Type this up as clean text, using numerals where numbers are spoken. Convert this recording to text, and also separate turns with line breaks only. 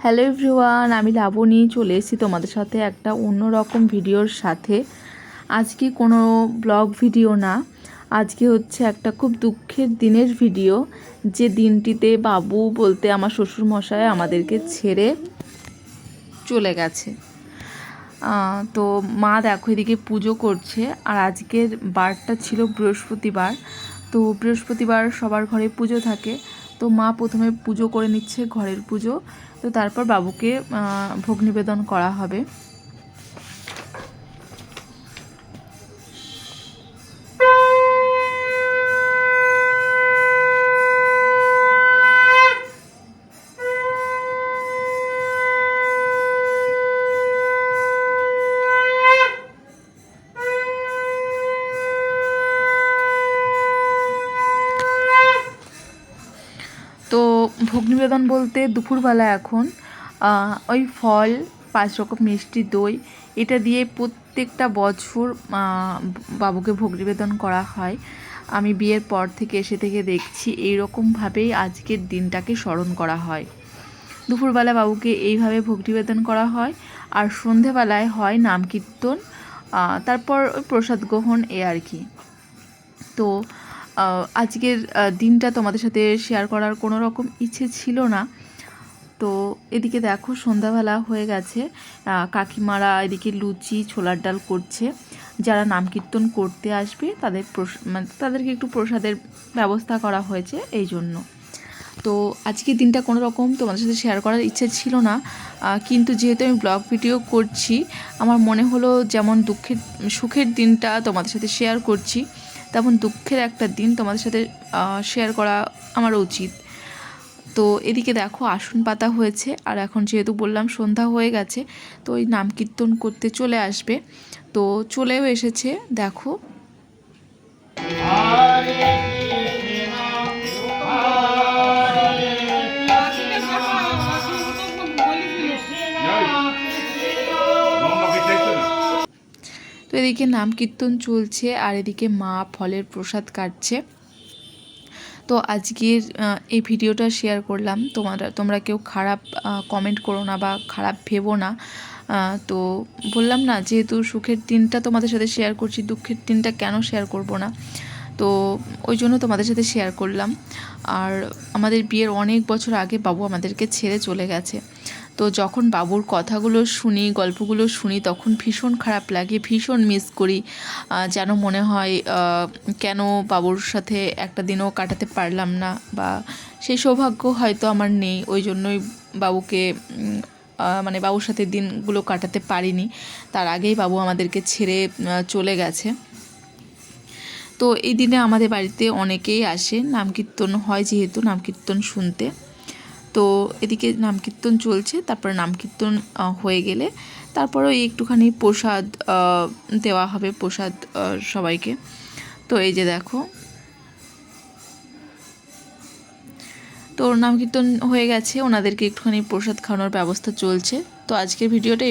Hello everyone, আমি লাবণী চলে এসেছি তোমাদের সাথে একটা অন্যরকম ভিডিওর সাথে। আজকে কোনো ব্লগ ভিডিও না, আজকে হচ্ছে একটা খুব দুঃখের দিনের ভিডিও। যে দিনটিতে বাবু বলতে আমার শ্বশুরমশাই আমাদেরকে ছেড়ে চলে গেছে। তো মা দেখো এদিকে পুজো করছে, আর আজকের বারটা ছিল বৃহস্পতিবার। তো বৃহস্পতিবার সবার ঘরে পুজো থাকে, তো মা প্রথমে পুজো করে নিচ্ছে, ঘরের পুজো। তো তারপর বাবুকে ভোগ নিবেদন করা হবে। তো ভোগ নিবেদন বলতে দুপুরবেলা এখন ওই ফল, 5 রকম মিষ্টি, দই, এটা দিয়ে প্রত্যেকটা বছর বাবুকে ভোগ নিবেদন করা হয়। আমি বিয়ের পর থেকে এসে থেকে দেখছি এইরকমভাবেই আজকের দিনটাকে স্মরণ করা হয়। দুপুরবেলা বাবুকে এইভাবে ভোগ নিবেদন করা হয়, আর সন্ধেবেলায় হয় নাম কীর্তন, তারপর ওই প্রসাদ গ্রহণ, এ আর কি। তো আজকের দিনটা তোমাদের সাথে শেয়ার করার কোনো রকম ইচ্ছে ছিল না। তো এদিকে দেখো সন্ধ্যাবেলা হয়ে গেছে, কাকিমারা এদিকে লুচি ছোলার ডাল করছে। যারা নাম কীর্তন করতে আসবে তাদের তাদেরকে একটু প্রসাদের ব্যবস্থা করা হয়েছে এই জন্য। তো আজকের দিনটা কোনো রকম তোমাদের সাথে শেয়ার করার ইচ্ছে ছিল না, কিন্তু যেহেতু আমি ব্লগ ভিডিও করছি, আমার মনে হলো যেমন সুখের দিনটা তোমাদের সাথে শেয়ার করছি, তেমন দুঃখের একটা দিন তোমাদের সাথে শেয়ার করা আমার উচিত। তো এদিকে দেখো আসন পাতা হয়েছে, আর এখন যেহেতু বললাম সন্ধ্যা হয়ে গেছে, তো ওই নাম কীর্তন করতে চলে আসবে। তো চলেও এসেছে দেখো। তো এদিকে নাম কীর্তন চলছে, আর এদিকে মা ফলের প্রসাদ কাটছে। তো আজকের এই ভিডিওটা শেয়ার করলাম, তোমরা কেউ খারাপ কমেন্ট করো না বা খারাপ ভেবো না। তো বললাম না, যেহেতু সুখের দিনটা তোমাদের সাথে শেয়ার করছি, দুঃখের দিনটা কেন শেয়ার করব না। তো ওই জন্য তোমাদের সাথে শেয়ার করলাম। আর আমাদের বিয়ের অনেক বছর আগে বাবু আমাদেরকে ছেড়ে চলে গেছে। তো যখন বাবুর কথাগুলো শুনি, গল্পগুলো শুনি, তখন ভীষণ খারাপ লাগে, ভীষণ মিস করি। যেন মনে হয় কেন বাবুর সাথে একটা দিনও কাটাতে পারলাম না, বা সেই সৌভাগ্য হয়তো আমার নেই, ওই জন্যই বাবুকে বাবুর সাথে দিনগুলো কাটাতে পারিনি। তার আগেই বাবু আমাদেরকে ছেড়ে চলে গেছে। তো এই দিনে আমাদের বাড়িতে অনেকেই আসে, নাম কীর্তন হয় যেহেতু, নাম কীর্তন শুনতে। তো এদিকে নাম কীর্তন চলছে, তারপরে নাম কীর্তন হয়ে গেলে তারপরেও একটুখানি প্রসাদ দেওয়া হবে, প্রসাদ সবাইকে। তো এই যে দেখো, তো নাম কীর্তন হয়ে গেছে, ওনাদেরকে একটুখানি প্রসাদ খাওয়ানোর ব্যবস্থা চলছে। তো আজকের ভিডিওটা